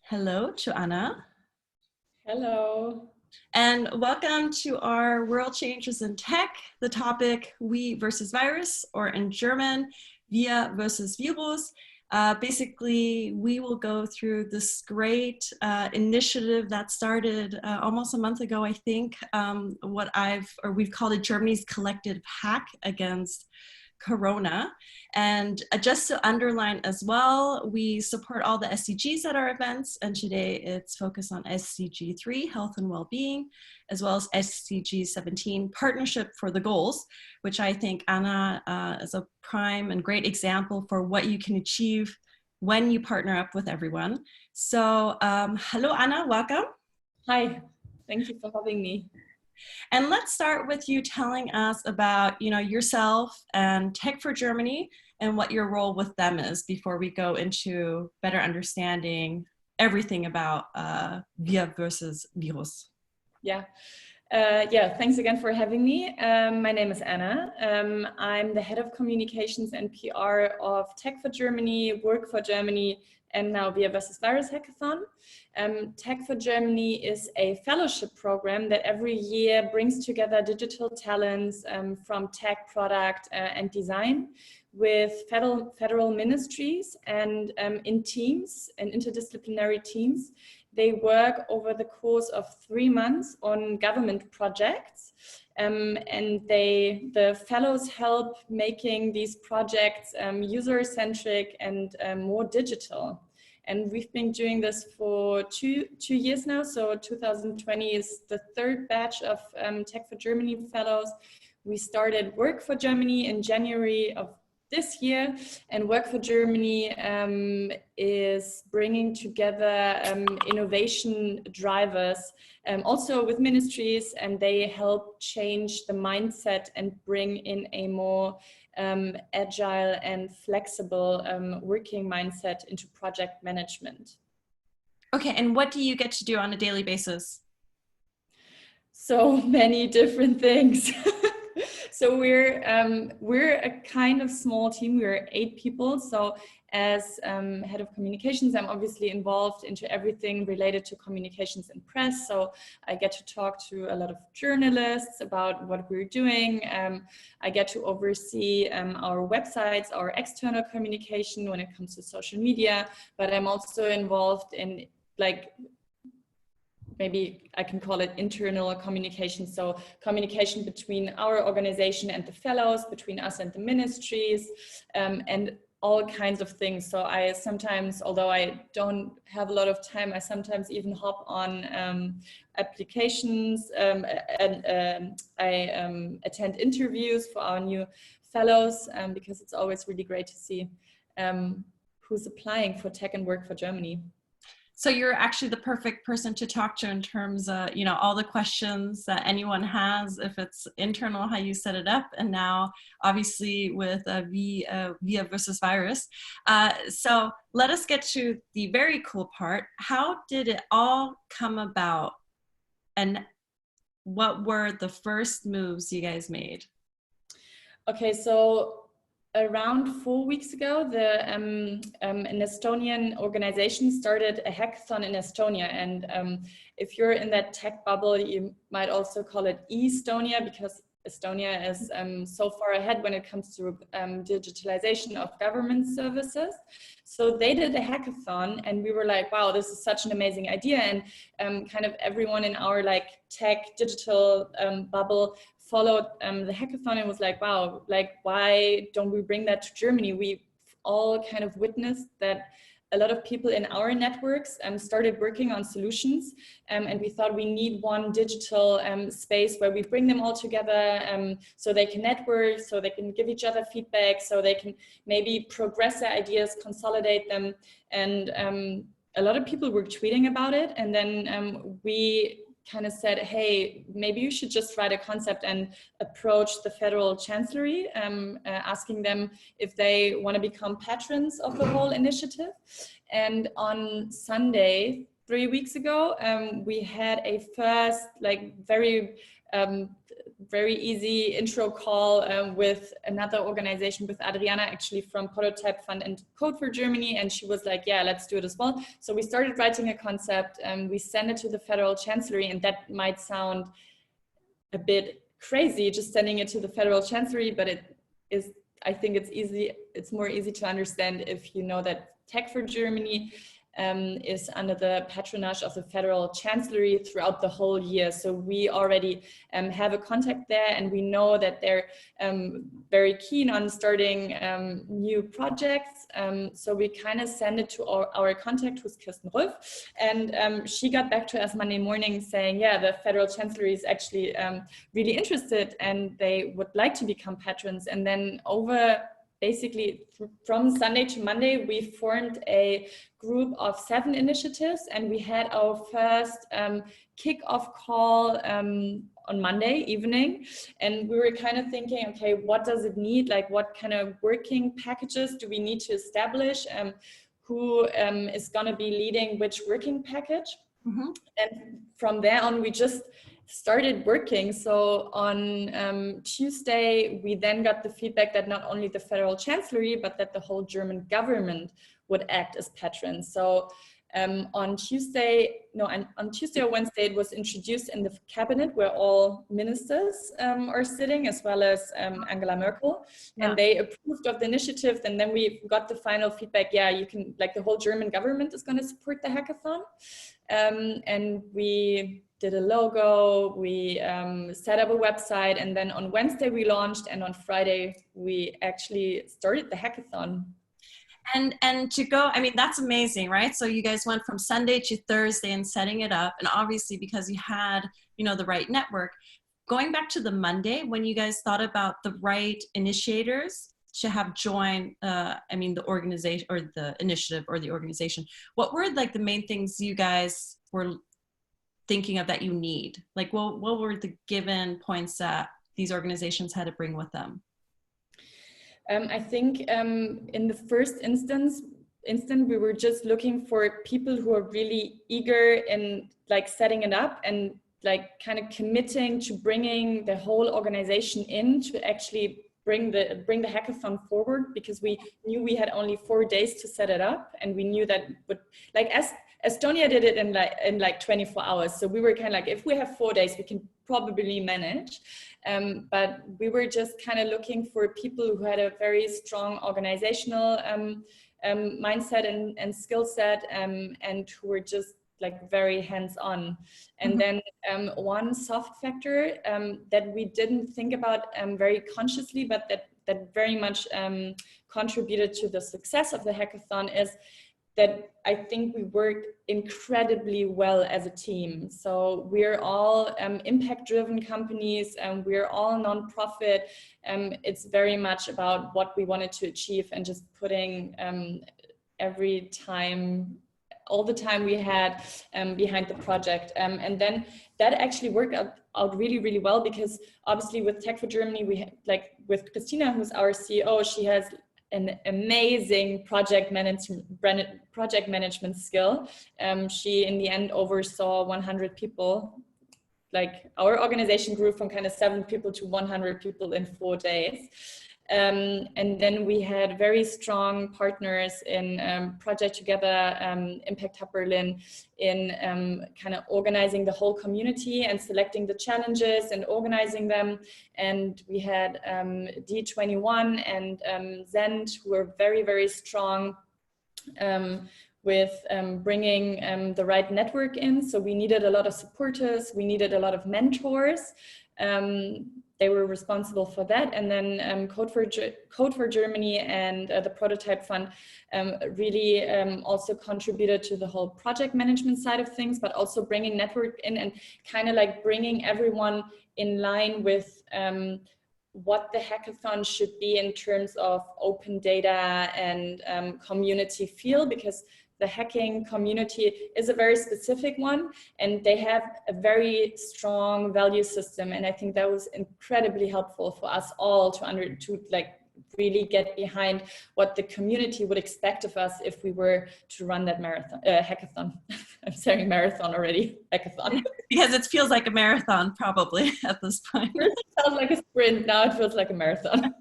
Hello, Joanna. Hello. And welcome to our World Changers in Tech, the topic We versus Virus, or in German, Wir versus Virus. Basically, we will go through this great initiative that started almost a month ago, I think, we've called it Germany's collective hack against Corona. And just to underline as well, we support all the SDGs at our events, and today it's focused on SDG 3, health and well-being, as well as SDG 17, partnership for the goals, which I think Anna is a prime and great example for what you can achieve when you partner up with everyone. So hello, Anna, welcome. Hi, thank you for having me. And let's start with you telling us about, yourself and Tech for Germany and what your role with them is before we go into better understanding everything about Wir versus Virus. Yeah. Thanks again for having me. My name is Anna. I'm the head of communications and PR of Tech for Germany, Work for Germany, and now Wir versus Virus Hackathon. Tech for Germany is a fellowship program that every year brings together digital talents from tech, product, and design with federal ministries and in teams and interdisciplinary teams. They work over the course of 3 months on government projects, and the fellows help making these projects user-centric and more digital. And we've been doing this for two years now. So 2020 is the 3rd batch of Tech for Germany fellows. We started Work for Germany in January of this year, and Work for Germany is bringing together innovation drivers, also with ministries, and they help change the mindset and bring in a more agile and flexible working mindset into project management. Okay, and what do you get to do on a daily basis? So many different things. So we're a kind of small team. We're 8 people. So as head of communications, I'm obviously involved into everything related to communications and press. So I get to talk to a lot of journalists about what we're doing. I get to oversee our websites, our external communication when it comes to social media, but I'm also involved in, like, maybe I can call it internal communication. So communication between our organization and the fellows, between us and the ministries, and all kinds of things. So I sometimes, although I don't have a lot of time, I sometimes even hop on applications, and I attend interviews for our new fellows, because it's always really great to see who's applying for Tech and Work for Germany. So you're actually the perfect person to talk to in terms of, all the questions that anyone has, if it's internal, how you set it up, and now obviously with Wir versus Virus. So let us get to the very cool part. How did it all come about, and what were the first moves you guys made? Okay, so around 4 weeks ago, an Estonian organization started a hackathon in Estonia. And if you're in that tech bubble, you might also call it Estonia, because Estonia is so far ahead when it comes to digitalization of government services. So they did a hackathon, and we were like, wow, this is such an amazing idea. And kind of everyone in our tech digital bubble followed the hackathon and was like, wow, why don't we bring that to Germany? We all kind of witnessed that a lot of people in our networks started working on solutions, and we thought we need one digital space where we bring them all together, so they can network, so they can give each other feedback, so they can maybe progress their ideas, consolidate them. And a lot of people were tweeting about it, and then we kind of said, hey, maybe you should just write a concept and approach the federal chancellery, asking them if they want to become patrons of the whole initiative. And on Sunday, 3 weeks ago, we had a first very very easy intro call with another organization, with Adriana, actually from Prototype Fund and Code for Germany, and she was like, yeah, let's do it as well. So we started writing a concept, and we sent it to the Federal Chancellery, and that might sound a bit crazy, just sending it to the Federal Chancellery, but it is, I think it's more easy to understand if you know that Tech for Germany is under the patronage of the Federal Chancellery throughout the whole year. So we already have a contact there, and we know that they're very keen on starting new projects. So we kind of send it to our contact, who's Kirsten Rolf, and she got back to us Monday morning saying, yeah, the Federal Chancellery is actually really interested and they would like to become patrons. And then basically from Sunday to Monday, we formed a group of 7 initiatives, and we had our first kick-off call on Monday evening. And we were kind of thinking, okay, what does it need? Like, what kind of working packages do we need to establish? Who is going to be leading which working package? Mm-hmm. And from there on, we just started working. So on Tuesday, we then got the feedback that not only the Federal Chancellery, but that the whole German government would act as patrons. So on Tuesday or Wednesday, it was introduced in the cabinet where all ministers are sitting, as well as Angela Merkel, and they approved of the initiative. And then we got the final feedback, yeah, you can, like, the whole German government is going to support the hackathon. And we did a logo, we set up a website, and then on Wednesday we launched, and on Friday we actually started the hackathon. And to go, I mean, that's amazing, right? So you guys went from Sunday to Thursday and setting it up, and obviously because you had, you know, the right network. Going back to the Monday, when you guys thought about the right initiators to have join, I mean, the organization or the initiative or the organization, what were like the main things you guys were thinking of that you need? Like, what were the given points that these organizations had to bring with them? I think in the first instance, we were just looking for people who are really eager in like setting it up and like kind of committing to bringing the whole organization in to actually bring the hackathon forward, because we knew we had only 4 days to set it up, and we knew that would, like, Estonia did it in like 24 hours. So we were kind of like, if we have 4 days, we can probably manage. But we were just kind of looking for people who had a very strong organizational mindset and skill set, and who were just like very hands-on. And then one soft factor that we didn't think about very consciously, but that very much contributed to the success of the hackathon, is that I think we work incredibly well as a team. So we're all impact-driven companies, and we're all nonprofit. It's very much about what we wanted to achieve, and just putting all the time we had behind the project. And then that actually worked out really, really well, because obviously with Tech for Germany, we had, like, with Christina, who's our CEO, she has an amazing project management skill. She in the end oversaw 100 people. Like, our organization grew from kind of 7 people to 100 people in 4 days. And then we had very strong partners in Project Together, Impact Hub Berlin, in kind of organizing the whole community and selecting the challenges and organizing them. And we had D21 and Zend, who were very, very strong with bringing the right network in. So we needed a lot of supporters, we needed a lot of mentors. They were responsible for that. And then Code for Germany and the Prototype Fund really also contributed to the whole project management side of things, but also bringing network in and kind of like bringing everyone in line with what the hackathon should be in terms of open data and community feel, because the hacking community is a very specific one, and they have a very strong value system. And I think that was incredibly helpful for us all to really get behind what the community would expect of us if we were to run that marathon, hackathon. I'm saying marathon already, hackathon. Because it feels like a marathon probably at this point. First it felt like a sprint, now it feels like a marathon.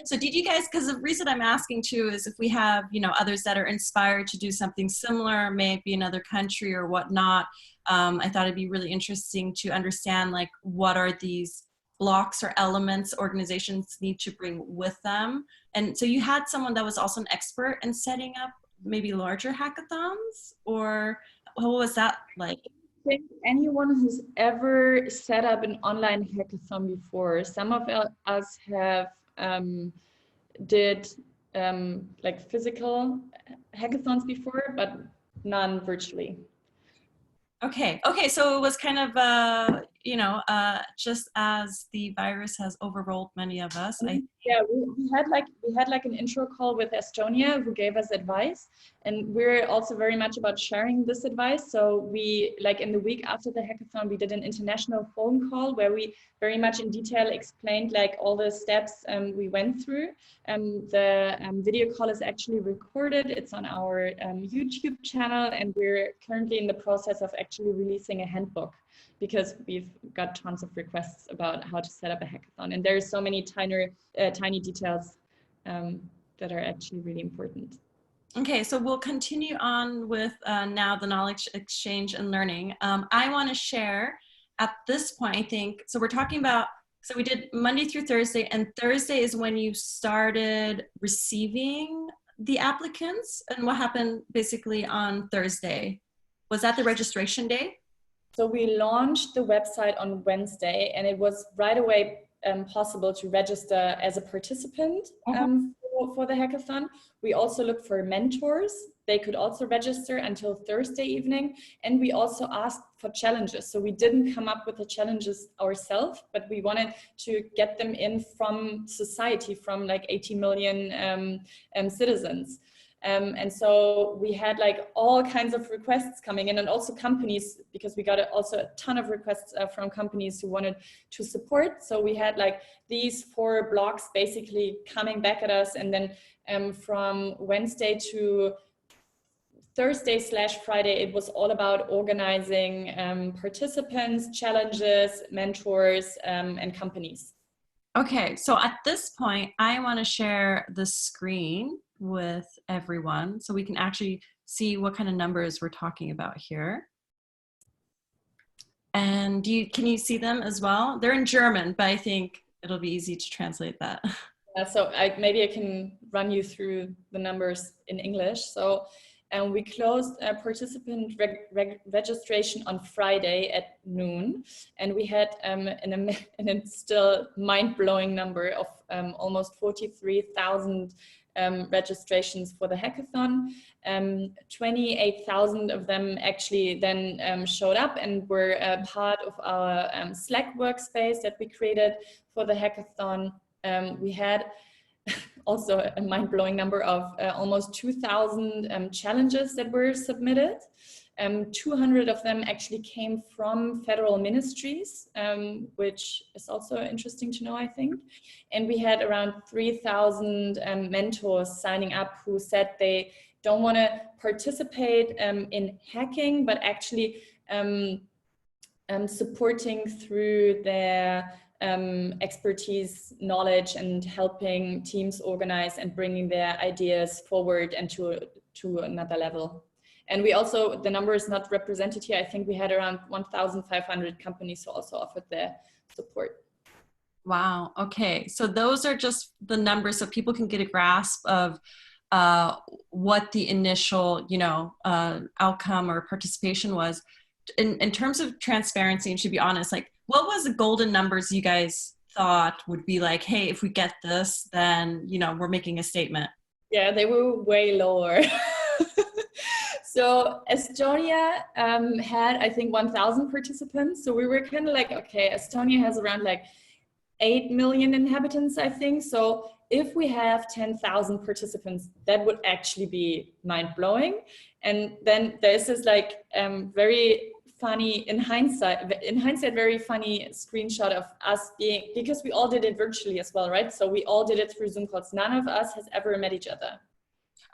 So did you guys, because the reason I'm asking too is if we have, you know, others that are inspired to do something similar, maybe another country or whatnot, I thought it'd be really interesting to understand like what are these blocks or elements organizations need to bring with them. And so you had someone that was also an expert in setting up maybe larger hackathons, or what was that like? I think anyone who's ever set up an online hackathon before, some of us have did like physical hackathons before, but none virtually. Okay. Okay. So it was kind of, you know, just as the virus has overrolled many of us. Yeah, we had like an intro call with Estonia who gave us advice, and we're also very much about sharing this advice. So we, like in the week after the hackathon, we did an international phone call where we very much in detail explained like all the steps we went through. The video call is actually recorded. It's on our YouTube channel, and we're currently in the process of actually releasing a handbook, because we've got tons of requests about how to set up a hackathon. And there's so many tiny details that are actually really important. Okay, so we'll continue on with now the knowledge exchange and learning. I want to share at this point, I think, so we're talking about, so we did Monday through Thursday, and Thursday is when you started receiving the applicants. And what happened basically on Thursday? Was that the registration day? So we launched the website on Wednesday, and it was right away possible to register as a participant for the hackathon. We also looked for mentors. They could also register until Thursday evening. And we also asked for challenges. So we didn't come up with the challenges ourselves, but we wanted to get them in from society, from like 80 million citizens. And so we had like all kinds of requests coming in, and also companies, because we got also a ton of requests from companies who wanted to support. So we had like these 4 blocks basically coming back at us. And then from Wednesday to Thursday/Friday, it was all about organizing participants, challenges, mentors, and companies. Okay, so at this point, I want to share the screen with everyone so we can actually see what kind of numbers we're talking about here. And can you see them as well? They're in German, but I think it'll be easy to translate that. Yeah, so maybe I can run you through the numbers in English. So we closed participant registration on Friday at noon, and we had a still mind-blowing number of almost 43,000 registrations for the hackathon. 28,000 of them actually then showed up and were part of our Slack workspace that we created for the hackathon. We had also a mind-blowing number of almost 2,000 challenges that were submitted. 200 of them actually came from federal ministries, which is also interesting to know, I think. And we had around 3,000 mentors signing up who said they don't want to participate in hacking, but actually supporting through their expertise, knowledge, and helping teams organize and bringing their ideas forward and to another level. And we also, the number is not represented here. I think we had around 1,500 companies who also offered their support. Wow. Okay. So those are just the numbers so people can get a grasp of what the initial, outcome or participation was. In terms of transparency, and to be honest, like, what was the golden numbers you guys thought would be like, hey, if we get this, then, we're making a statement? Yeah, they were way lower. So Estonia had, I think, 1,000 participants. So we were kind of like, okay, Estonia has around like 8 million inhabitants, I think. So if we have 10,000 participants, that would actually be mind-blowing. And then there's this like very funny, in hindsight, very funny screenshot of us being, because we all did it virtually as well, right? So we all did it through Zoom calls. None of us has ever met each other.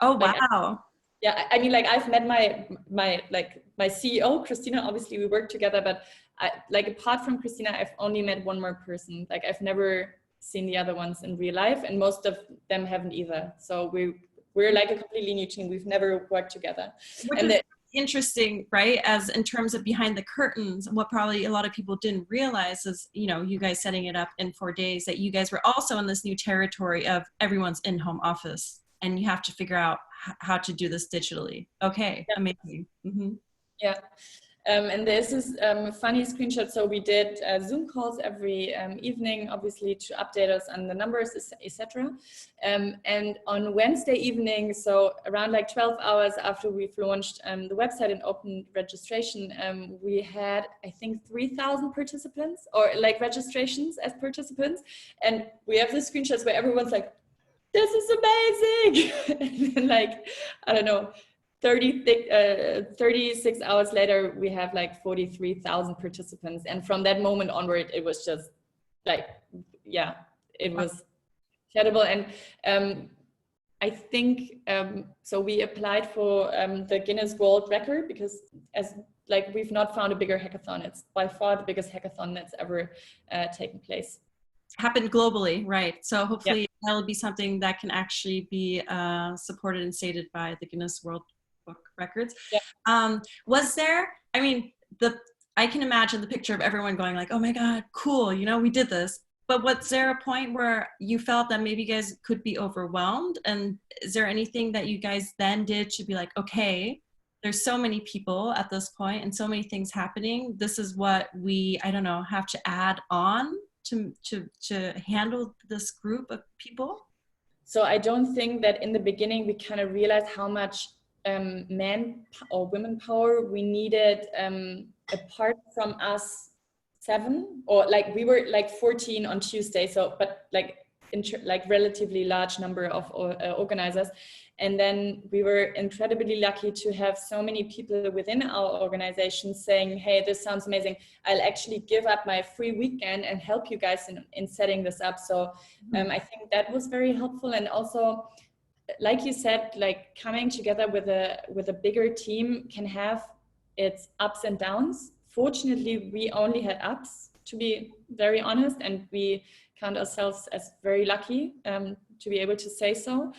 Oh, Like, wow. yeah, I mean, like I've met my CEO, Christina, obviously we work together, but like apart from Christina, I've only met one more person. Like I've never seen the other ones in real life, and most of them haven't either. So we're like a completely new team. We've never worked together. Which is interesting, right? As in terms of behind the curtains, what probably a lot of people didn't realize is, you know, you guys setting it up in 4 days, that you guys were also in this new territory of everyone's in home office and you have to figure out how to do this digitally. Okay, yeah. Amazing. Mm-hmm. Yeah. And there's this funny screenshot. So we did Zoom calls every evening, obviously, to update us on the numbers, etc. And on Wednesday evening, so around like 12 hours after we've launched the website and opened registration, we had, I think, 3,000 participants, or like registrations as participants. And we have the screenshots where everyone's like, this is amazing. And then, like, I don't know, 36 hours later, we have like 43,000 participants. And from that moment onward, it was just like, yeah, it was incredible. And I think, so we applied for the Guinness World Record, because as like, we've not found a bigger hackathon. It's by far the biggest hackathon that's ever taken place. Happened globally, right? So hopefully that'll be something that can actually be supported and stated by the Guinness World Book Records. Yeah. Was there, I mean, I can imagine the picture of everyone going like, oh my God, cool, you know, we did this. But was there a point where you felt that maybe you guys could be overwhelmed? And is there anything that you guys then did to be like, okay, there's so many people at this point and so many things happening. This is what we, I don't know, have to add on to handle this group of people? So I don't think that in the beginning we kind of realized how much man or women power we needed apart from us 7, or like we were like 14 on Tuesday. So, but like relatively large number of organizers. And then we were incredibly lucky to have so many people within our organization saying, hey, this sounds amazing. I'll actually give up my free weekend and help you guys in setting this up. So I think that was very helpful. And also, like you said, like coming together with a bigger team can have its ups and downs. Fortunately, we only had ups, to be very honest, and we count ourselves as very lucky to be able to say so.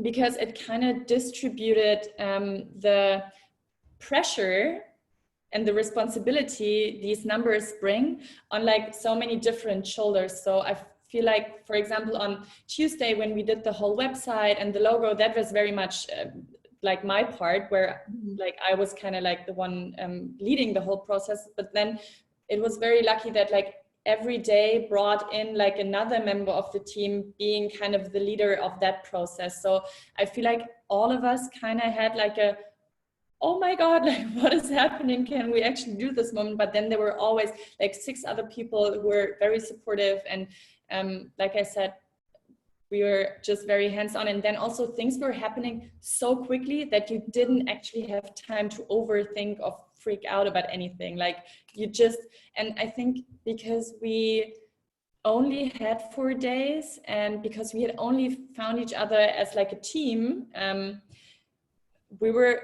Because it kind of distributed the pressure and the responsibility these numbers bring on like so many different shoulders. So I feel like, for example, on Tuesday when we did the whole website and the logo, that was very much like my part, where like I was kind of like the one leading the whole process. But then it was very lucky that like every day brought in like another member of the team being kind of the leader of that process. So I feel like all of us kind of had like a, oh my God, like what is happening? Can we actually do this moment? But then there were always like 6 other people who were very supportive. And like I said, we were just very hands-on. And then also things were happening so quickly that you didn't actually have time to overthink or freak out about anything. Like you just, and I think because we only had 4 days and because we had only found each other as like a team, we were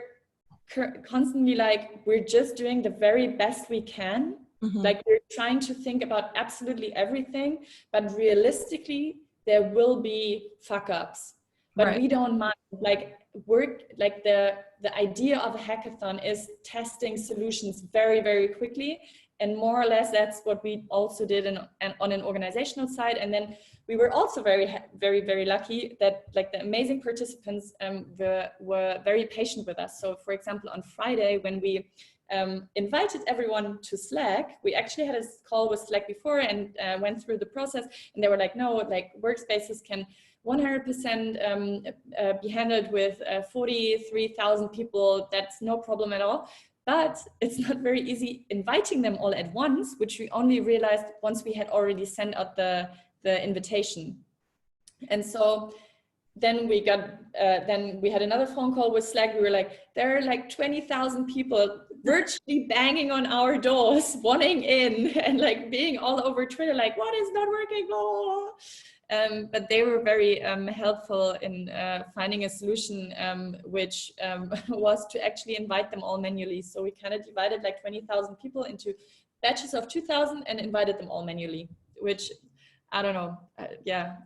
constantly like, we're just doing the very best we can. Like we're trying to think about absolutely everything, but realistically, there will be fuck ups, but we don't mind. Like work, like the idea of a hackathon is testing solutions very, very quickly. And more or less, that's what we also did on an organizational side. And then we were also very, very, very lucky that like the amazing participants were very patient with us. So for example, on Friday, when we invited everyone to Slack, we actually had a call with Slack before and went through the process, and they were like, no, like workspaces can 100% be handled with 43,000 people. That's no problem at all. But it's not very easy inviting them all at once, which we only realized once we had already sent out the invitation. And so then we got, then we had another phone call with Slack. We were like, there are like 20,000 people virtually banging on our doors, wanting in, and like being all over Twitter, like, what is not working? Blah. But they were very helpful in finding a solution, which was to actually invite them all manually. So we kind of divided like 20,000 people into batches of 2,000 and invited them all manually, which, I don't know, yeah,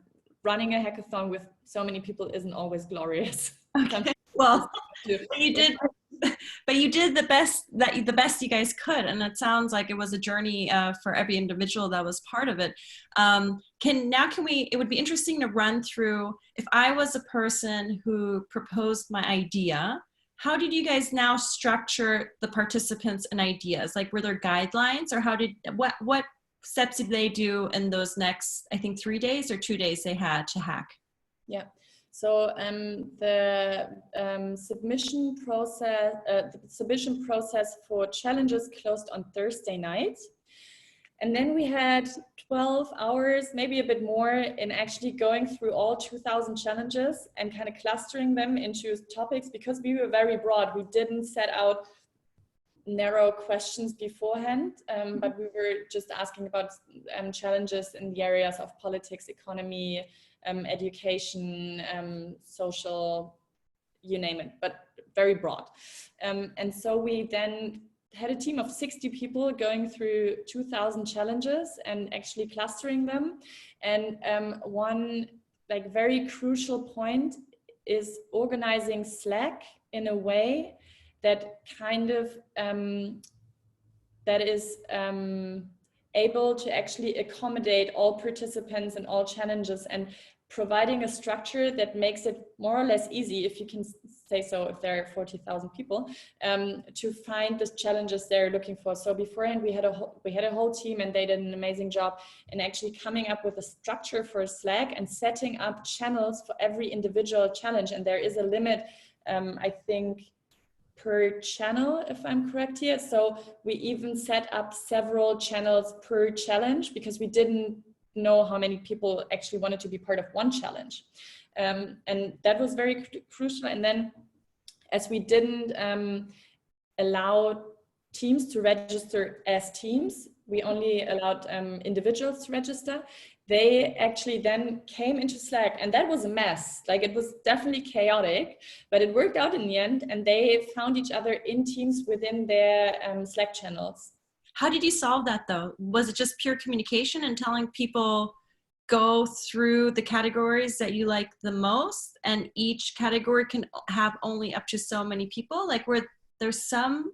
running a hackathon with so many people isn't always glorious. Okay. Well, you did, but you did the best you guys could, and it sounds like it was a journey for every individual that was part of it. It would be interesting to run through, if I was a person who proposed my idea, how did you guys now structure the participants and ideas? Like, were there guidelines, or what steps did they do in those next, I think 3 days or 2 days they had to hack? Yeah. So the submission process for challenges closed on Thursday night. And then we had 12 hours, maybe a bit more, in actually going through all 2,000 challenges and kind of clustering them into topics, because we were very broad. We didn't set out narrow questions beforehand, but we were just asking about challenges in the areas of politics, economy, education, social, you name it, but very broad. And so we then had a team of 60 people going through 2,000 challenges and actually clustering them. And one like very crucial point is organizing Slack in a way that kind of that is able to actually accommodate all participants and all challenges, and providing a structure that makes it more or less easy, if you can say so, if there are 40,000 people, to find the challenges they're looking for. So beforehand, we had a whole team, and they did an amazing job in actually coming up with a structure for Slack and setting up channels for every individual challenge. And there is a limit, I think, per channel, if I'm correct here. So we even set up several channels per challenge, because we didn't know how many people actually wanted to be part of one challenge. And that was very crucial. And then, as we didn't allow teams to register as teams, we only allowed individuals to register. They actually then came into Slack, and that was a mess. Like, it was definitely chaotic, but it worked out in the end, and they found each other in teams within their Slack channels. How did you solve that, though? Was it just pure communication and telling people, go through the categories that you like the most, and each category can have only up to so many people? Like, were there some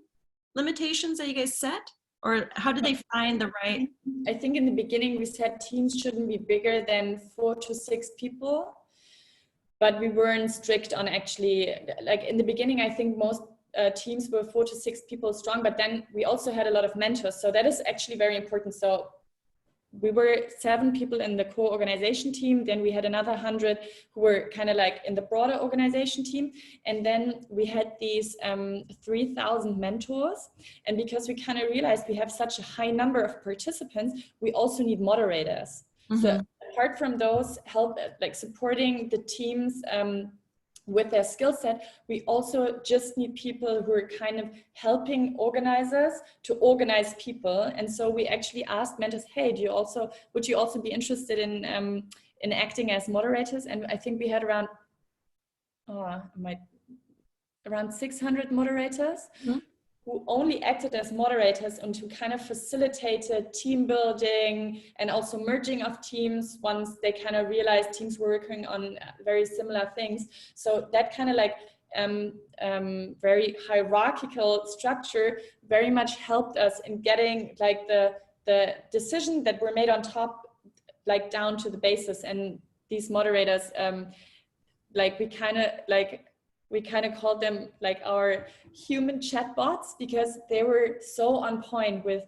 limitations that you guys set? Or how did they find the right? I think in the beginning we said teams shouldn't be bigger than 4 to 6 people, but we weren't strict on actually, like in the beginning, I think most teams were 4 to 6 people strong, but then we also had a lot of mentors. So that is actually very important. So we were 7 people in the core organization team. Then we had another 100 who were kind of like in the broader organization team. And then we had these 3,000 mentors. And because we kind of realized we have such a high number of participants, we also need moderators. Mm-hmm. So apart from those help, like supporting the teams with their skill set, we also just need people who are kind of helping organizers to organize people. And so we actually asked mentors, hey, would you also be interested in acting as moderators? And I think we had around 600 moderators. Mm-hmm. who only acted as moderators and who kind of facilitated team building and also merging of teams once they kind of realized teams were working on very similar things. So that kind of like very hierarchical structure very much helped us in getting like the decision that were made on top, like down to the basis. And these moderators, we kind of called them like our human chatbots, because they were so on point with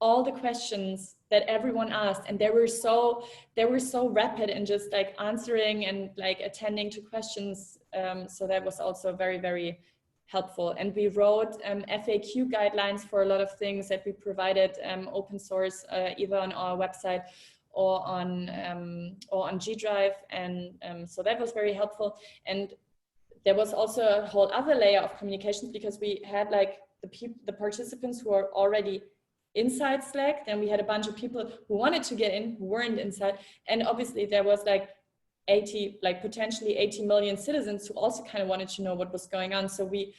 all the questions that everyone asked, and they were so rapid in just like answering and like attending to questions. So that was also very, very helpful. And we wrote FAQ guidelines for a lot of things that we provided open source, either on our website or on G Drive, and so that was very helpful. And there was also a whole other layer of communications, because we had like the participants who are already inside Slack, then we had a bunch of people who wanted to get in who weren't inside, and obviously there was like potentially 80 million citizens who also kind of wanted to know what was going on. So we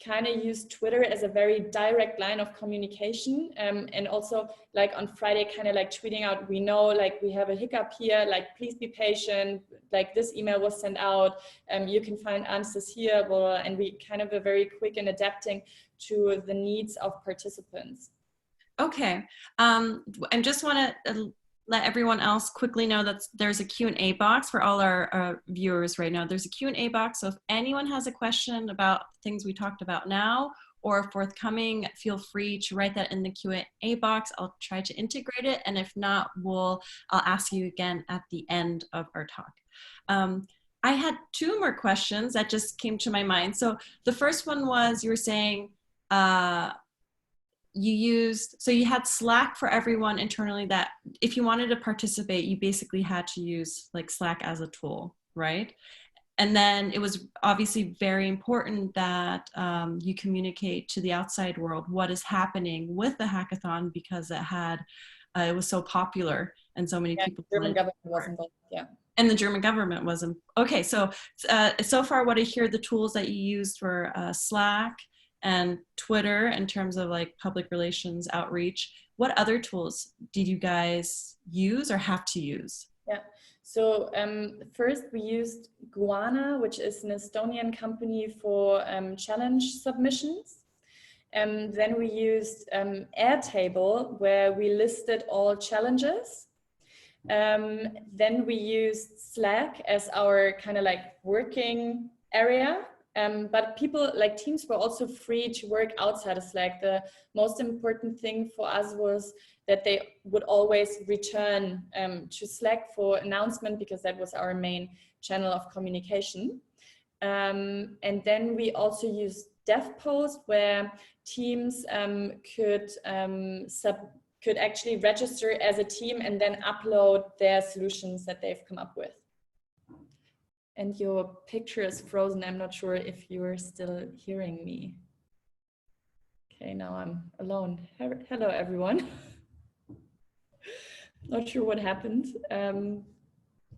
kind of used Twitter as a very direct line of communication, and also like on Friday kind of like tweeting out, we know like we have a hiccup here, like please be patient, like this email was sent out, you can find answers here, blah, blah, and we kind of were very quick in adapting to the needs of participants. Okay, and just want to let everyone else quickly know that there's a Q&A box for all our viewers right now. There's a Q&A box, so if anyone has a question about things we talked about now or forthcoming, feel free to write that in the Q&A box. I'll try to integrate it, and if not, I'll ask you again at the end of our talk. I had two more questions that just came to my mind. So the first one was, you were saying, you had Slack for everyone internally, that if you wanted to participate, you basically had to use like Slack as a tool, right? And then it was obviously very important that you communicate to the outside world what is happening with the hackathon, because it was so popular and so many people. The German government was involved, yeah. And the German government wasn't. Okay, so so far what I hear, the tools that you used were Slack and Twitter in terms of like public relations outreach. What other tools did you guys use or have to use? Yeah, so first we used Guana, which is an Estonian company for challenge submissions. And then we used Airtable, where we listed all challenges. Then we used Slack as our kind of like working area. But people, like teams, were also free to work outside of Slack. The most important thing for us was that they would always return to Slack for announcement, because that was our main channel of communication. And then we also used DevPost, where teams could actually register as a team and then upload their solutions that they've come up with. And your picture is frozen. I'm not sure if you're still hearing me. Okay, now I'm alone. Hello, everyone. Not sure what happened.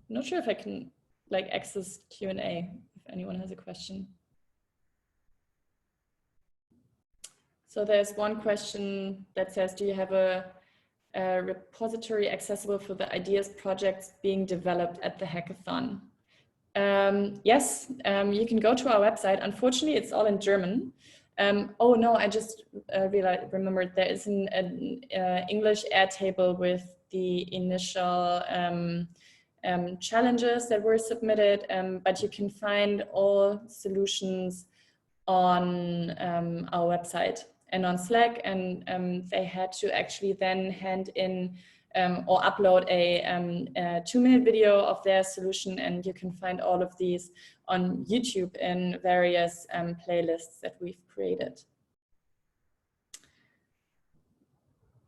Not sure if I can like access Q&A if anyone has a question. So there's one question that says, do you have a repository accessible for the ideas projects being developed at the hackathon? Yes, you can go to our website. Unfortunately, it's all in German. Oh no, I just remembered there is an English Airtable with the initial challenges that were submitted, but you can find all solutions on our website and on Slack, and they had to actually then hand in or upload a 2-minute video of their solution, and you can find all of these on YouTube in various playlists that we've created.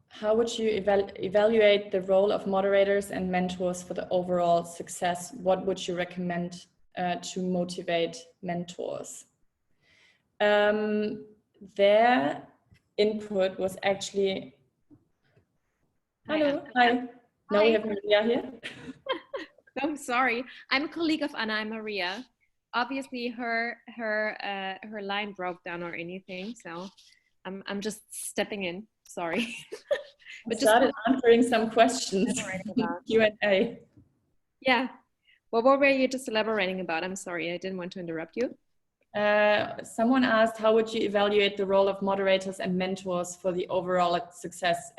How would you evaluate the role of moderators and mentors for the overall success? What would you recommend to motivate mentors? Their input was actually... Hello, hi. Now we have Maria here. Oh, sorry. I'm a colleague of Anna. I'm Maria. Obviously, her line broke down or anything, so I'm just stepping in. Sorry. But just started answering some questions. Q&A. Yeah. Well, what were you just elaborating about? I'm sorry, I didn't want to interrupt you. Someone asked, how would you evaluate the role of moderators and mentors for the overall success?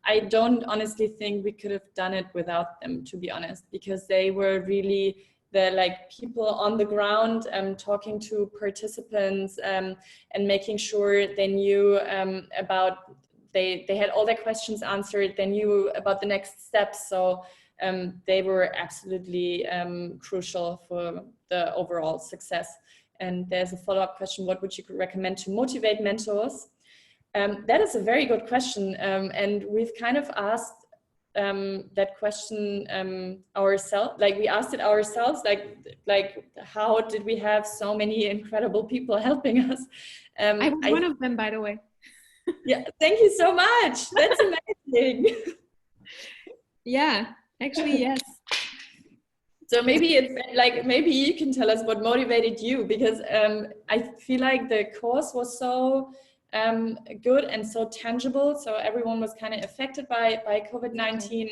I don't honestly think we could have done it without them, to be honest, because they were really the people on the ground talking to participants and making sure they knew about, they had all their questions answered, they knew about the next steps. So they were absolutely crucial for the overall success. And there's a follow-up question, what would you recommend to motivate mentors? That is a very good question. And we've kind of asked that question ourselves. Like we asked it ourselves, like how did we have so many incredible people helping us? I was one of them, by the way. Yeah, thank you so much. That's amazing. Yeah, actually, yes. So maybe it's like, maybe you can tell us what motivated you, because I feel like the course was so good and so tangible. So everyone was kind of affected by COVID-19,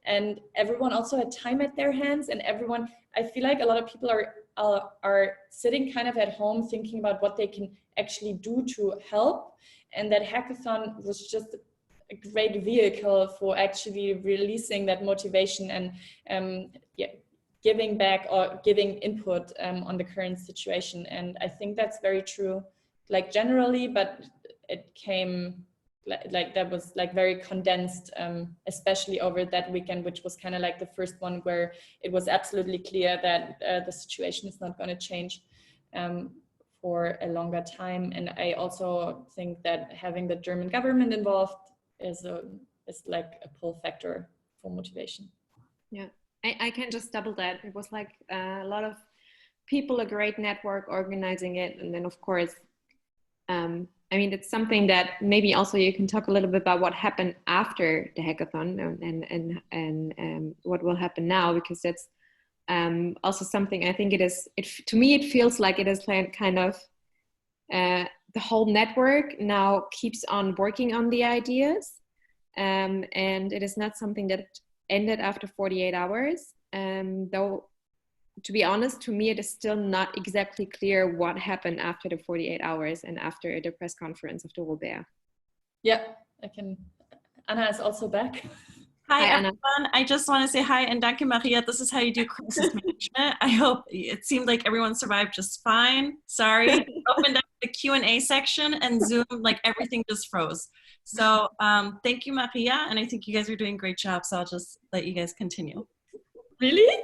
and everyone also had time at their hands, and everyone, I feel like a lot of people are sitting kind of at home thinking about what they can actually do to help. And that hackathon was just a great vehicle for actually releasing that motivation and yeah, giving back or giving input on the current situation. And I think that's very true, like generally, but it came like that was like very condensed, especially over that weekend, which was kind of like the first one where it was absolutely clear that the situation is not going to change for a longer time. And I also think that having the German government involved is like a pull factor for motivation. Yeah, I can just double that. It was like a lot of people, a great network organizing it. And then of course, I mean, it's something that maybe also you can talk a little bit about what happened after the hackathon and what will happen now, because that's also something I think to me, it feels like it is like kind of the whole network now keeps on working on the ideas. And it is not something that ended after 48 hours. Though, to be honest, to me, it is still not exactly clear what happened after the 48 hours and after the press conference of the Robert. Yeah, I can. Anna is also back. Hi, everyone. Anna. I just want to say hi and danke, Maria. This is how you do crisis management. I hope it seemed like everyone survived just fine. Sorry. I opened up the Q&A section and Zoom, like everything just froze. So thank you, Maria. And I think you guys are doing a great job. So I'll just let you guys continue. Really?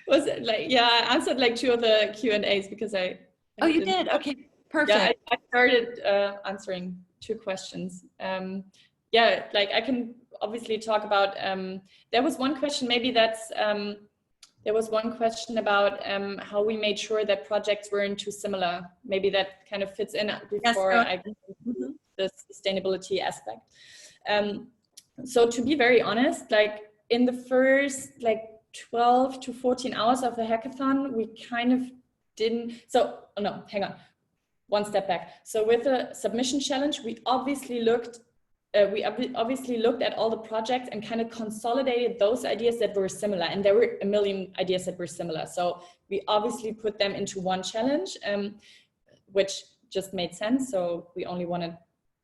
Was it like, yeah, I answered like 2 of the Q&As because I oh, you did? Okay, perfect. Yeah, I started answering 2 questions. Yeah, like I can obviously talk about, there was one question, maybe that's, there was one question about how we made sure that projects weren't too similar. Maybe that kind of fits in before I get into the sustainability aspect. So to be very honest, like in the first like 12 to 14 hours of the hackathon, we kind of didn't, so, oh no, hang on, one step back. So with the submission challenge, we obviously looked at all the projects and kind of consolidated those ideas that were similar, and there were a million ideas that were similar. So we obviously put them into one challenge, which just made sense. So we only wanted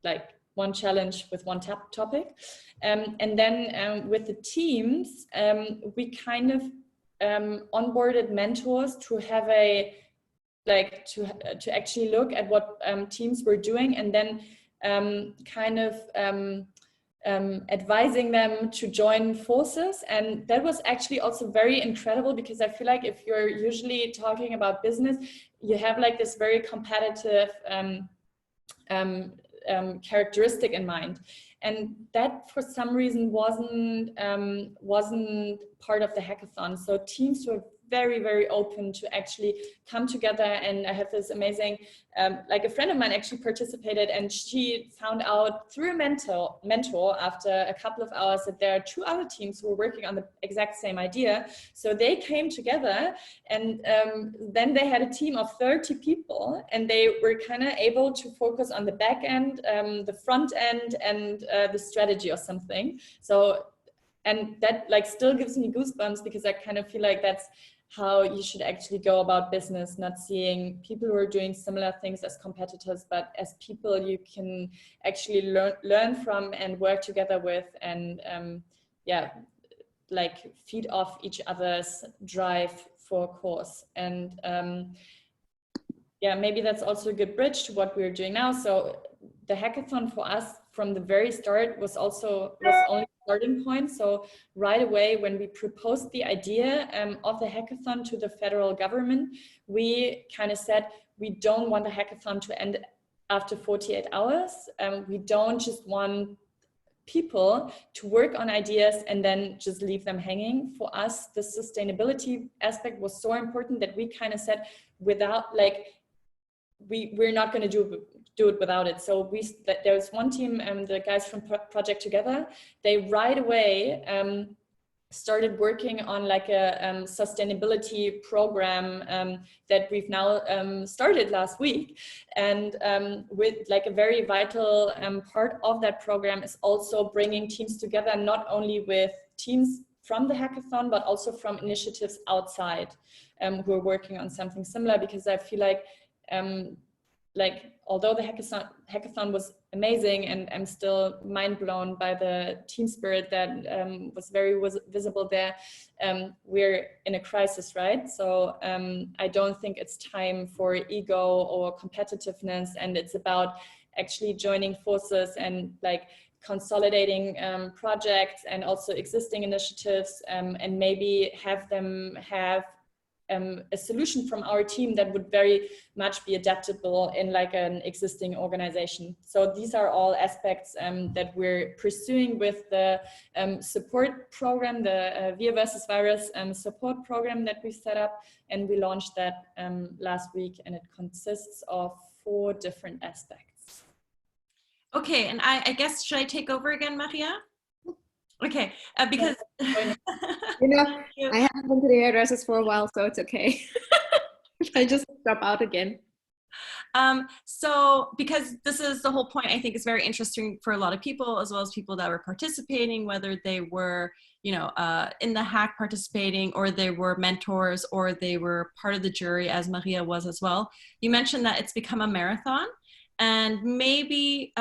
like one challenge with one topic. And then with the teams, we kind of onboarded mentors to have a, like to actually look at what teams were doing, and then kind of advising them to join forces. And that was actually also very incredible, because I feel like if you're usually talking about business, you have like this very competitive characteristic in mind, and that for some reason wasn't part of the hackathon. So teams were very, very open to actually come together. And I have this amazing, like a friend of mine actually participated, and she found out through a mentor after a couple of hours that there are 2 other teams who were working on the exact same idea. So they came together, and then they had a team of 30 people, and they were kind of able to focus on the back end, the front end, and the strategy or something. So, and that like still gives me goosebumps, because I kind of feel like that's how you should actually go about business, not seeing people who are doing similar things as competitors, but as people you can actually learn from and work together with, and yeah, like feed off each other's drive for a cause. And yeah, maybe that's also a good bridge to what we're doing now. So the hackathon for us from the very start was only starting point. So right away, when we proposed the idea of the hackathon to the federal government, we kind of said, we don't want the hackathon to end after 48 hours. We don't just want people to work on ideas and then just leave them hanging. For us, the sustainability aspect was so important that we kind of said, without like, we're not going to do it without it. So there's one team, the guys from Project Together, they right away started working on like a sustainability program that we've now started last week. And with like a very vital part of that program is also bringing teams together, not only with teams from the hackathon, but also from initiatives outside who are working on something similar, because I feel like although the hackathon was amazing, and I'm still mind blown by the team spirit that was very visible there, we're in a crisis, right? So I don't think it's time for ego or competitiveness, and it's about actually joining forces and like consolidating projects and also existing initiatives, and maybe have them have a solution from our team that would very much be adaptable in like an existing organization. So these are all aspects that we're pursuing with the support program, the Wir versus Virus support program that we set up, and we launched that last week, and it consists of 4 different aspects. Okay, and I guess, should I take over again, Maria? Okay, because you know, I haven't been to the hairdressers for a while, so it's okay. I just drop out again. So because this is the whole point, I think it's very interesting for a lot of people, as well as people that were participating, whether they were, you know, in the hack participating, or they were mentors, or they were part of the jury, as Maria was as well. You mentioned that it's become a marathon. And maybe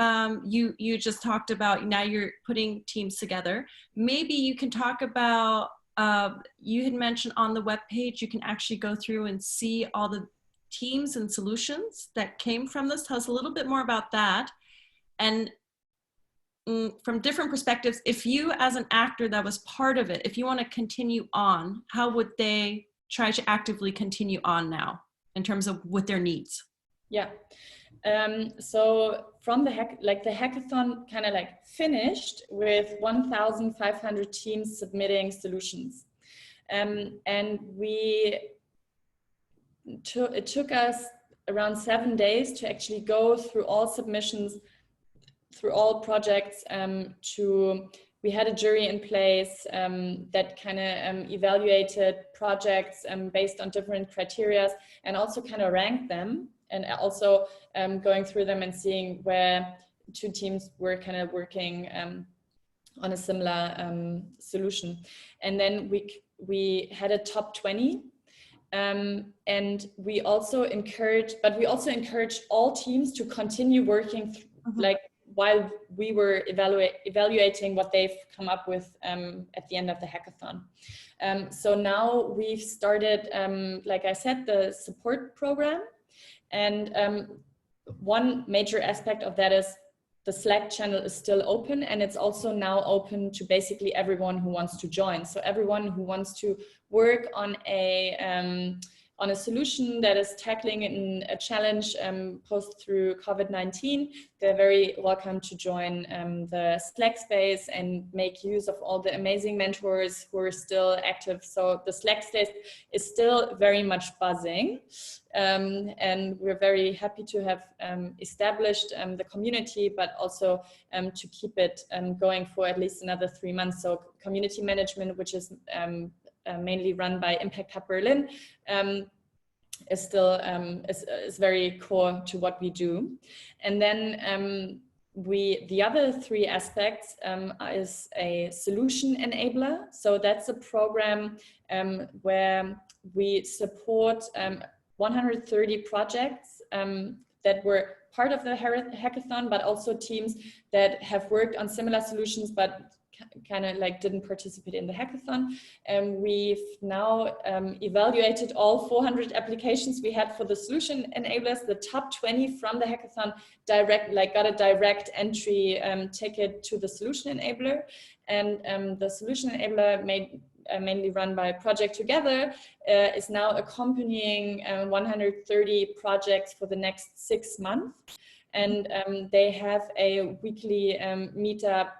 you just talked about, now you're putting teams together. Maybe you can talk about, you had mentioned on the webpage, you can actually go through and see all the teams and solutions that came from this. Tell us a little bit more about that. And from different perspectives, if you as an actor that was part of it, if you want to continue on, how would they try to actively continue on now in terms of with their needs? Yeah. So from the hackathon kind of like finished with 1,500 teams submitting solutions. And it took us around 7 days to actually go through all submissions, through all projects. We had a jury in place that kind of evaluated projects based on different criteria, and also kind of ranked them, and also going through them and seeing where 2 teams were kind of working on a similar solution. And then we had a top 20, and we also encouraged all teams to continue working like while we were evaluating what they've come up with at the end of the hackathon. So now we've started, like I said, the support program. And one major aspect of that is the Slack channel is still open, and it's also now open to basically everyone who wants to join. So everyone who wants to work on a solution that is tackling a challenge posed through COVID-19, they're very welcome to join the Slack space and make use of all the amazing mentors who are still active. So the Slack space is still very much buzzing. And we're very happy to have established the community, but also to keep it going for at least another 3 months. So community management, which is mainly run by Impact Hub Berlin, is still is very core to what we do. And then the other 3 aspects is a solution enabler. So that's a program where we support 130 projects that were part of the hackathon, but also teams that have worked on similar solutions but kind of like didn't participate in the hackathon. And we've now evaluated all 400 applications we had for the solution enablers. The top 20 from the hackathon got a direct entry ticket to the solution enabler. And the solution enabler mainly run by Project Together is now accompanying 130 projects for the next 6 months. and they have a weekly meetup.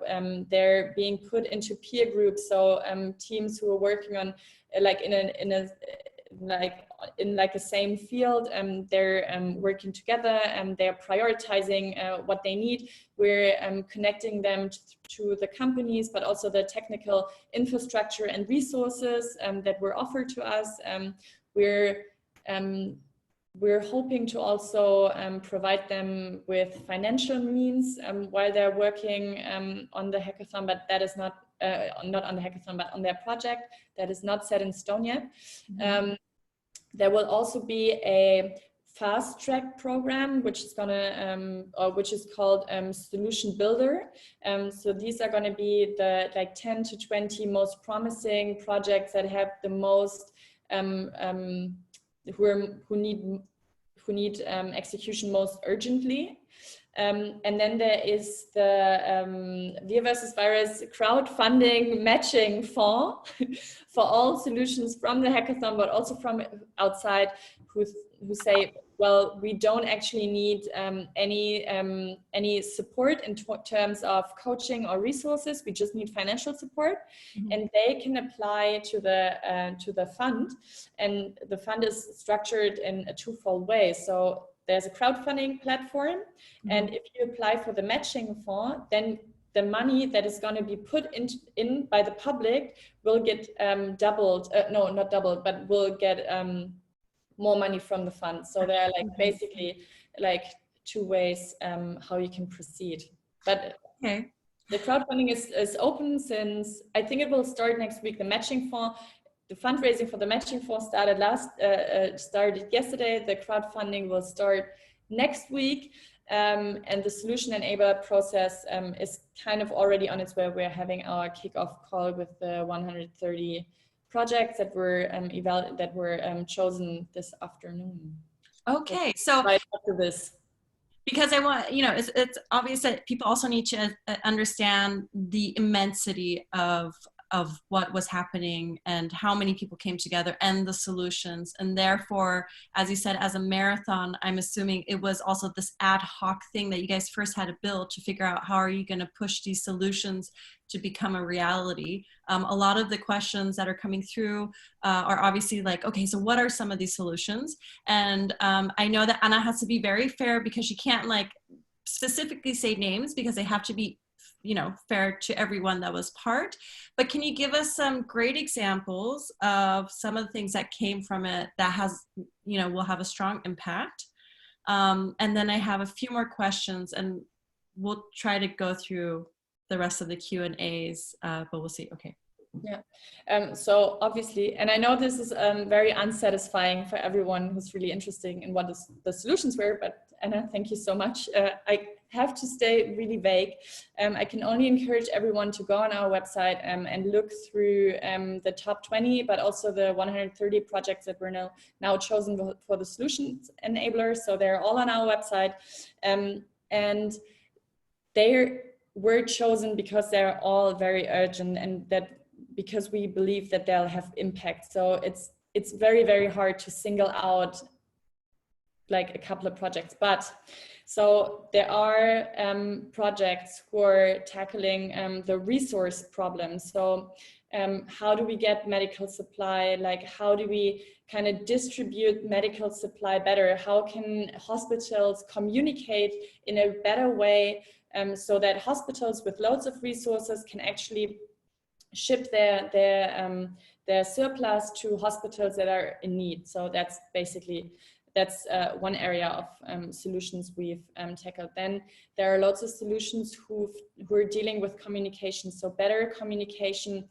They're being put into peer groups, so teams who are working on like in a same field, they're working together, and they're prioritizing what they need. We're connecting them to the companies, but also the technical infrastructure and resources that were offered to us. We're hoping to also provide them with financial means while they're working on the hackathon, but that is not on the hackathon, but on their project. That is not set in stone yet. There will also be a fast track program, which is called Solution Builder. So these are going to be the like 10 to 20 most promising projects that have the most who need execution most urgently. And then there is the Wir versus Virus crowdfunding matching fund for all solutions from the hackathon, but also from outside, who say, well, we don't actually need any support in terms of coaching or resources. We just need financial support, and they can apply to the fund. And the fund is structured in a twofold way. So there's a crowdfunding platform, and if you apply for the matching fund, then the money that is going to be put in by the public will get doubled. No, not doubled, but will get more money from the fund. So there are like basically like two ways how you can proceed. But the crowdfunding is open since, I think it will start next week. The matching fund, the fundraising for the matching fund started yesterday. The crowdfunding will start next week. And the solution enabler process is kind of already on its way. We're having our kickoff call with the 130 projects that were chosen this afternoon. Okay, so right after this, because I want, it's obvious that people also need to understand the immensity of what was happening and how many people came together and the solutions. And therefore, as you said, as a marathon, I'm assuming it was also this ad hoc thing that you guys first had to build to figure out how are you going to push these solutions to become a reality. A lot of the questions that are coming through are obviously like, okay, so what are some of these solutions? And I know that Anna has to be very fair because she can't like specifically say names because they have to be fair to everyone that was part. But can you give us some great examples of some of the things that came from it that has, will have a strong impact? And then I have a few more questions and we'll try to go through the rest of the Q&As, but we'll see. Okay. Yeah. So obviously, and I know this is very unsatisfying for everyone who's really interested in what the solutions were, but Anna, thank you so much. I have to stay really vague. I can only encourage everyone to go on our website and look through the top 20, but also the 130 projects that were now chosen for the solutions enabler. So they're all on our website, and they were chosen because they're all very urgent, and that because we believe that they'll have impact. So it's very, very hard to single out like a couple of projects, but so there are projects who are tackling the resource problem. So how do we get medical supply? Like how do we kind of distribute medical supply better? How can hospitals communicate in a better way so that hospitals with loads of resources can actually ship their surplus to hospitals that are in need? So that's basically one area of solutions we've tackled. Then there are lots of solutions who are dealing with communication, so better communication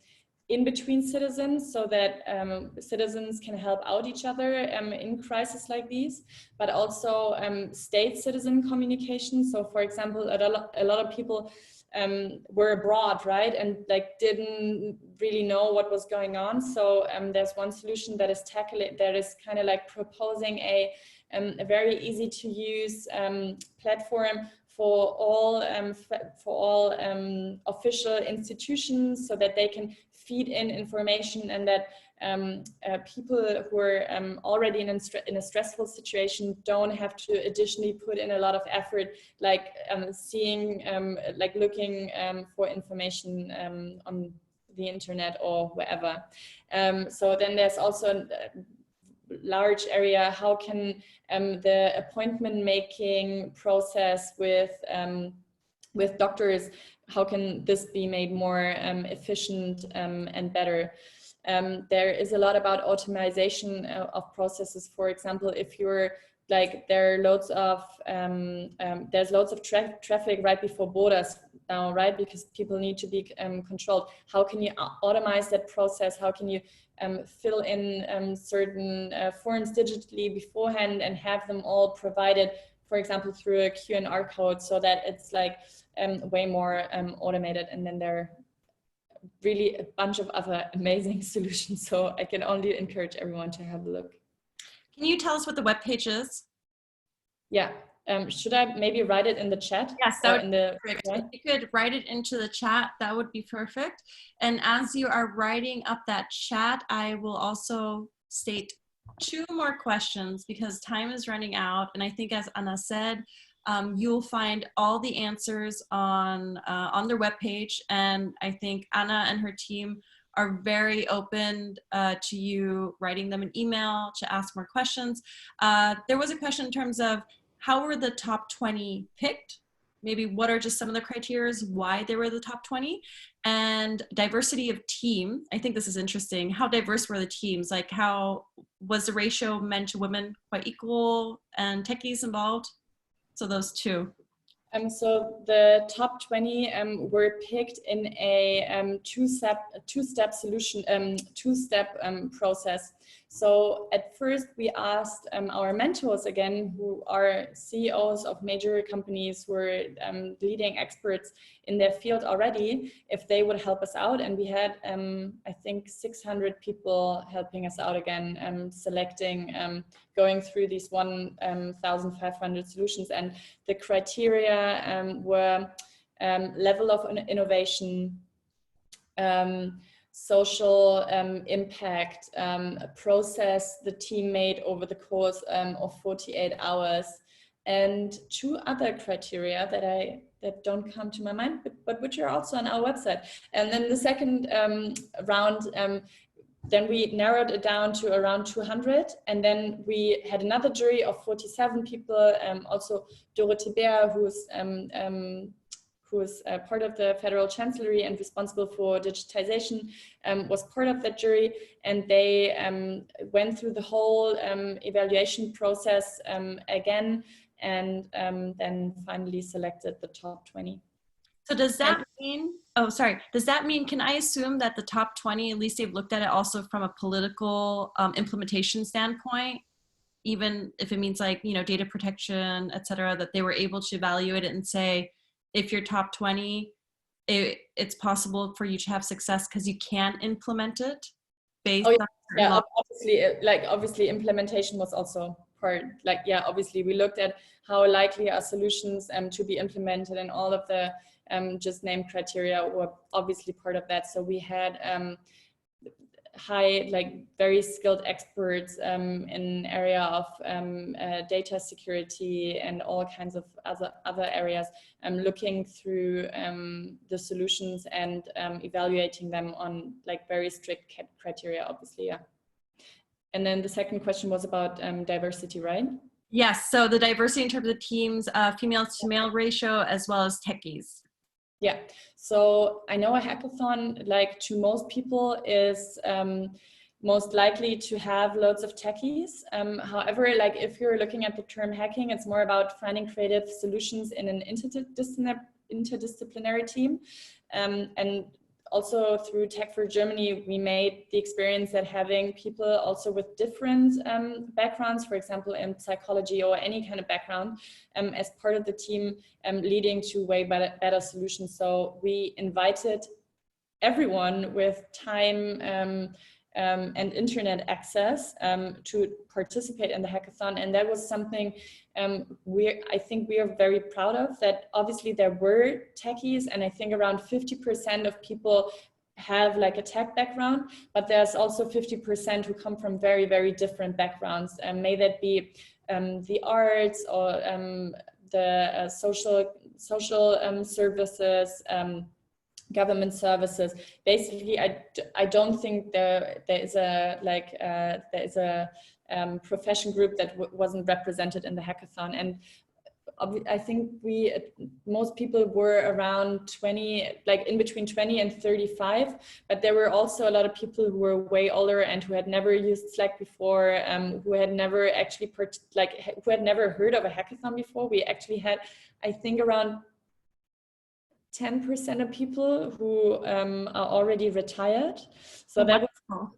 in between citizens, so that citizens can help out each other in crises like these, but also state-citizen communication. So, for example, a lot of people were abroad, right, and like didn't really know what was going on. So there's one solution that is kind of like proposing a very easy to use platform for all official institutions, so that they can feed in information, and that people who are already in a stressful situation don't have to additionally put in a lot of effort, like seeing, like looking for information on the internet or wherever. So then there's also a large area, how can the appointment making process with doctors, how can this be made more efficient and better? There is a lot about automation of processes. For example, if you're like, there are loads of there's loads of traffic right before borders now, right? Because people need to be controlled. How can you automate that process? How can you fill in certain forms digitally beforehand and have them all provided, for example, through a QR code, so that it's like way more automated? And then there are really a bunch of other amazing solutions. So I can only encourage everyone to have a look. Can you tell us what the webpage is? Yeah. Should I maybe write it in the chat? Yes, that would in the be perfect. If you could write it into the chat, that would be perfect. And as you are writing up that chat, I will also state 2 more questions because time is running out. And I think, as Anna said, you'll find all the answers on their webpage. And I think Anna and her team are very open to you writing them an email to ask more questions. There was a question in terms of how were the top 20 picked? Maybe what are just some of the criteria, why they were the top 20? And diversity of team. I think this is interesting. How diverse were the teams? Like, how was the ratio men to women quite equal, and techies involved? So those 2. So the top 20 were picked in a two-step solution, two-step process. So at first we asked our mentors, again, who are CEOs of major companies, who are leading experts in their field already, if they would help us out. And we had, I think, 600 people helping us out again, selecting, going through these 1,500 solutions. And the criteria were level of innovation, social impact, a process the team made over the course of 48 hours, and 2 other criteria that don't come to my mind, but which are also on our website. And then the second round, then we narrowed it down to around 200, and then we had another jury of 47 people. Also, Dorothee Bär, who is part of the Federal Chancellery and responsible for digitization, was part of that jury, and they went through the whole evaluation process again, and then finally selected the top 20. So does that mean, oh, sorry, does that mean, can I assume that the top 20, at least they've looked at it also from a political implementation standpoint, even if it means like, you know, data protection, et cetera, that they were able to evaluate it and say, if you're top 20, it's possible for you to have success because you can implement it based on obviously implementation was also part, like, yeah, obviously we looked at how likely are solutions to be implemented, and all of the just named criteria were obviously part of that. So we had high, like very skilled experts in area of data security and all kinds of other areas, looking through the solutions and evaluating them on like very strict criteria, obviously, yeah. And then the second question was about diversity, right? Yes, so the diversity in terms of teams, female to male ratio, as well as techies. Yeah, so I know a hackathon, like to most people, is most likely to have loads of techies. However, like if you're looking at the term hacking, it's more about finding creative solutions in an interdisciplinary team. And also through Tech for Germany, we made the experience that having people also with different backgrounds, for example, in psychology or any kind of background, as part of the team, leading to way better solutions. So we invited everyone with time and internet access to participate in the hackathon. And that was something I think we are very proud of, that obviously there were techies, and I think around 50% of people have like a tech background, but there's also 50% who come from very, very different backgrounds. May that be the arts or the social services, government services. Basically, I don't think there is a profession group that wasn't represented in the hackathon. And I think most people were around 20, like in between 20 and 35, but there were also a lot of people who were way older and who had never used Slack before, who had never actually who had never heard of a hackathon before. We actually had, I think, around 10% of people who are already retired. So that was cool.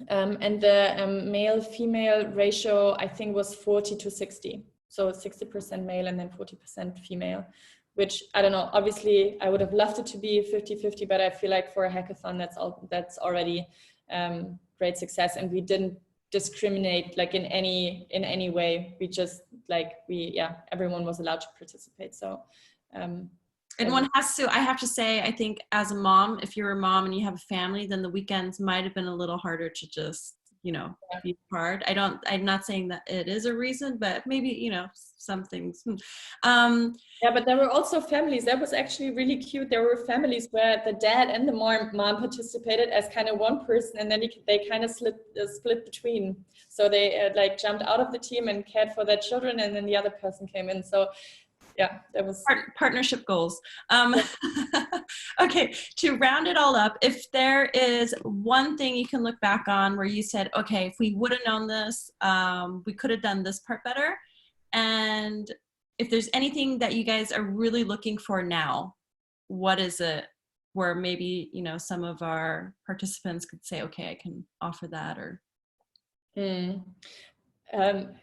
and the male-female ratio, I think, was 40 to 60. So 60% male and then 40% female, which I don't know, obviously I would have loved it to be 50-50, but I feel like for a hackathon, that's already great success. And we didn't discriminate like in any way. We just everyone was allowed to participate. So and one has to, I have to say, I think as a mom, if you're a mom and you have a family, then the weekends might have been a little harder to just, be hard. I'm not saying that it is a reason, but maybe, some things. Yeah, but there were also families. That was actually really cute. There were families where the dad and the mom participated as kind of one person, and then they kind of split between. So they jumped out of the team and cared for their children, and then the other person came in. So yeah, that was partnership goals. Okay, to round it all up, if there is one thing you can look back on where you said, okay, if we would have known this, we could have done this part better. And if there's anything that you guys are really looking for now, what is it where maybe, some of our participants could say, okay, I can offer that, or.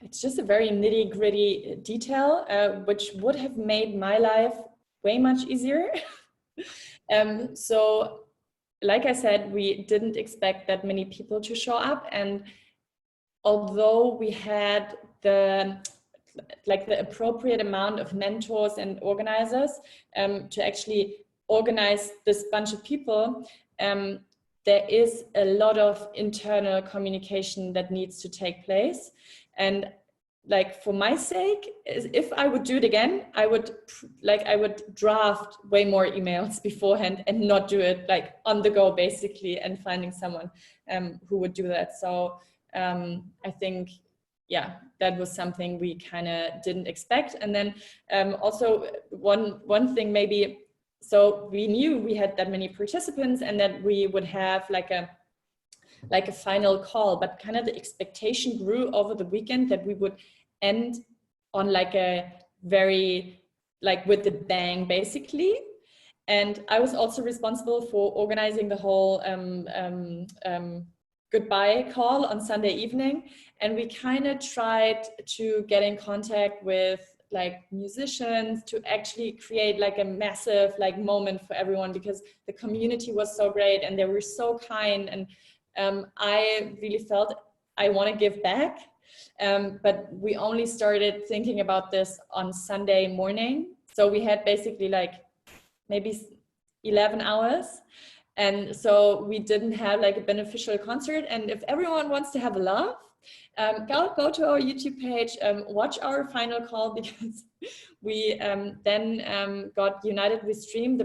It's just a very nitty-gritty detail, which would have made my life way much easier. So, like I said, we didn't expect that many people to show up, and although we had the appropriate amount of mentors and organizers to actually organize this bunch of people, there is a lot of internal communication that needs to take place. And for my sake, if I would do it again, I would draft way more emails beforehand and not do it on the go basically, and finding someone who would do that. So I think, yeah, that was something we kind of didn't expect. And then also one thing maybe, so we knew we had that many participants and that we would have a final call, but kind of the expectation grew over the weekend that we would end on a very with the bang basically. And I was also responsible for organizing the whole goodbye call on Sunday evening, and we kind of tried to get in contact with musicians to actually create a massive moment for everyone, because the community was so great and they were so kind, and I really felt I want to give back, but we only started thinking about this on Sunday morning. So we had basically maybe 11 hours. And so we didn't have a beneficial concert. And if everyone wants to have a laugh, go to our YouTube page, watch our final call, because we then got United We Stream, the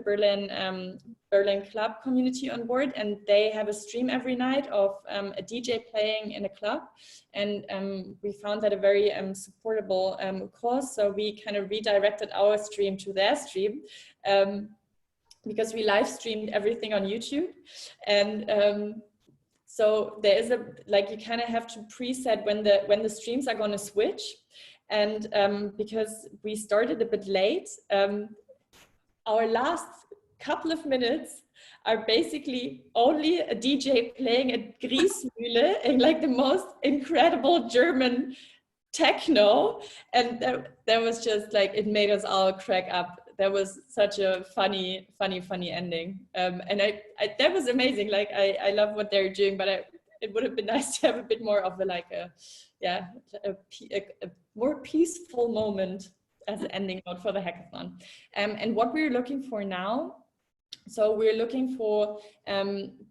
Berlin club community, on board, and they have a stream every night of a DJ playing in a club, and we found that a very supportable cause. So we kind of redirected our stream to their stream, because we live streamed everything on YouTube. And so there is you kind of have to preset when the streams are going to switch. And because we started a bit late, our last couple of minutes are basically only a DJ playing a Griesmühle in the most incredible German techno. And that was just it made us all crack up. That was such a funny ending. And that was amazing. I love what they're doing, but it would have been nice to have a bit more of a more peaceful moment as an ending note for the hackathon. And what we're looking for now, So we're looking for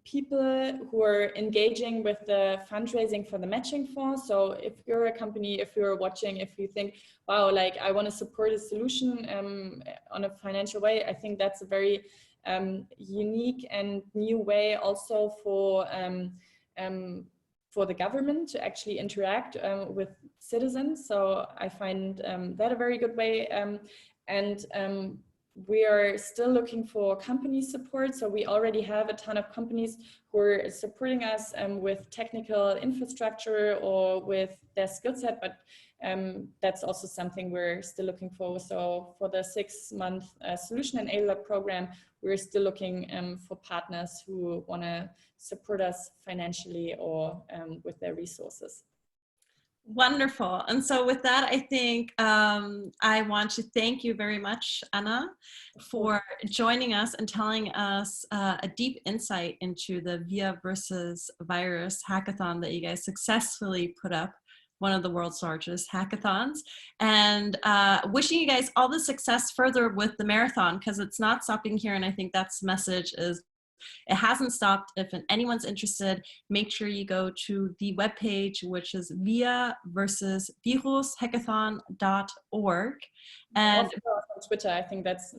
people who are engaging with the fundraising for the matching fund. So if you're a company, if you're watching, if you think, wow, like I want to support a solution on a financial way, I think that's a very unique and new way also for the government to actually interact with citizens. So I find that a very good way. We are still looking for company support. So we already have a ton of companies who are supporting us with technical infrastructure or with their skill set, but that's also something we're still looking for. So for the 6-month solution enabler program, we're still looking for partners who want to support us financially or with their resources. Wonderful. And so with that, I think I want to thank you very much, Anna, for joining us and telling us a deep insight into the VIA versus Virus hackathon that you guys successfully put up, one of the world's largest hackathons, and wishing you guys all the success further with the marathon, because it's not stopping here. And I think that's the message, is it hasn't stopped. If anyone's interested, make sure you go to the webpage, which is VIA versus Virus hackathon.org. And also on Twitter, I think that's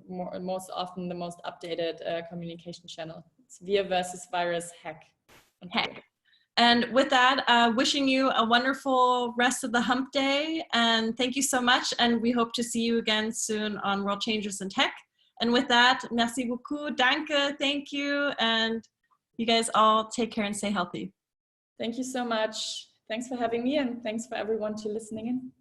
most often the most updated communication channel. It's VIA versus Virus hack. And with that, wishing you a wonderful rest of the hump day. And thank you so much. And we hope to see you again soon on World Changers in Tech. And with that, merci beaucoup, danke, thank you, and you guys all take care and stay healthy. Thank you so much. Thanks for having me, and thanks for everyone to listening in.